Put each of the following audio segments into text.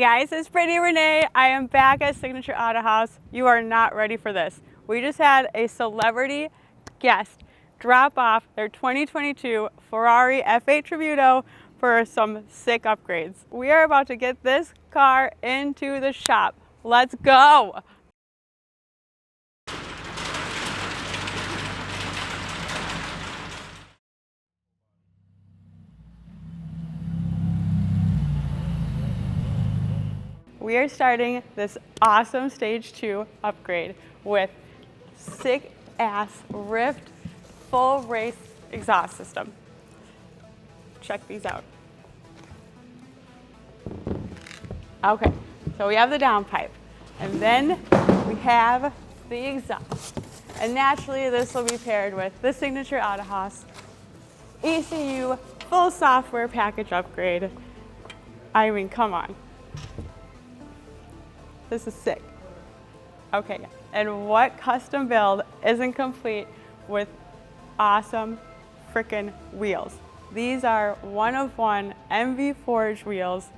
guys, it's Pretty Renee. I am back at Signature Autohaus. You are not ready for this. We just had a celebrity guest drop off their 2022 Ferrari F8 Tributo for some sick upgrades. We are about to get this car into the shop. Let's go! We are starting this awesome Stage 2 upgrade with sick ass RYFT full race exhaust system. Check these out. Okay, so we have the downpipe, and then we have the exhaust. And naturally this will be paired with the Signature Autohaus ECU full software package upgrade. I mean, come on. This is sick. Okay, and what custom build isn't complete with awesome frickin' wheels? These are one-of-one MV Forge wheels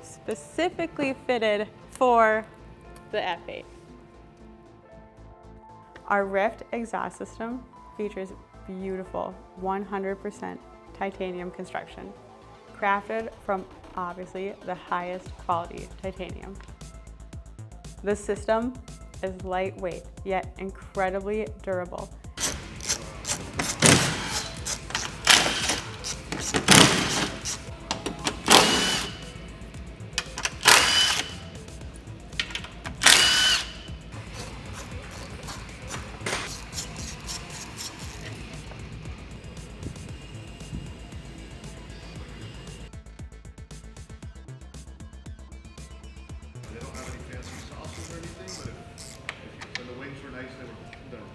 specifically fitted for the F8. Our RYFT exhaust system features beautiful 100% titanium construction, crafted from obviously the highest quality titanium. The system is lightweight, yet incredibly durable. They don't have any fancy sauces or anything, but when the wings were nice, they were done.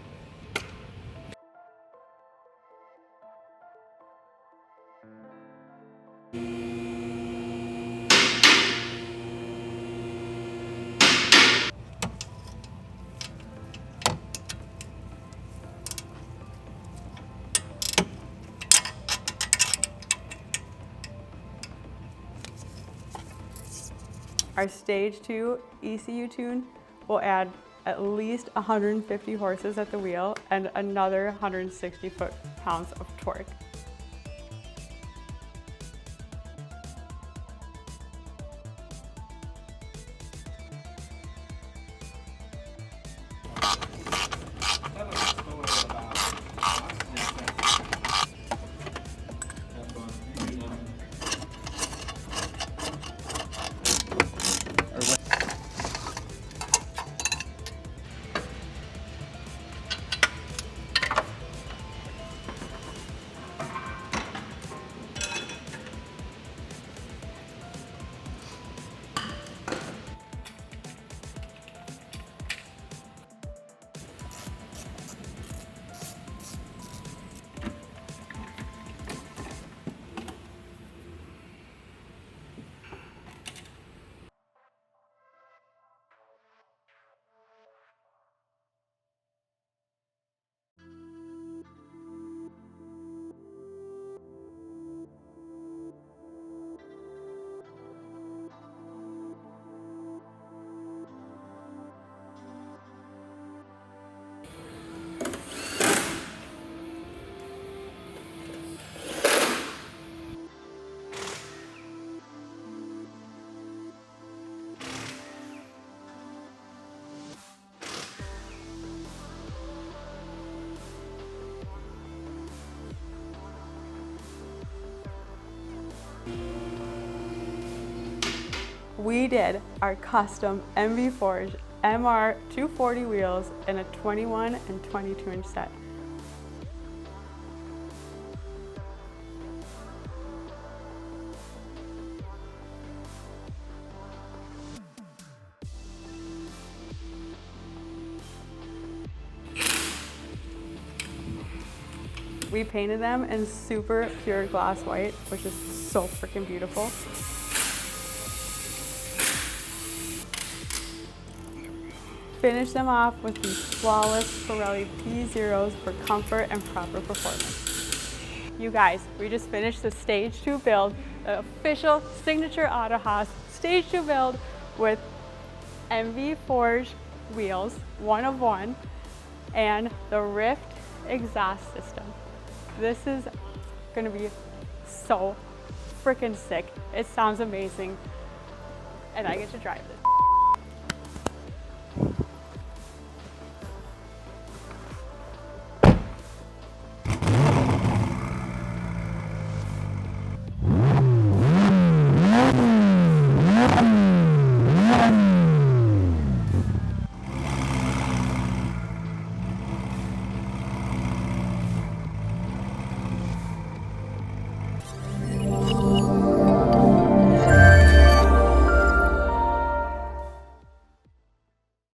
Our Stage 2 ECU Tune will add at least 150 horses at the wheel and another 160 foot-pounds of torque. We did our custom MV Forge MR 240 wheels in a 21 and 22 inch set. We painted them in super pure gloss white, which is so freaking beautiful. Finish them off with these flawless Pirelli P0s for comfort and proper performance. You guys, we just finished the Stage 2 build, the official Signature Autohaus Stage 2 build with MV Forge wheels, 1 of 1, and the RYFT exhaust system. This is gonna be so freaking sick. It sounds amazing, and I get to drive this.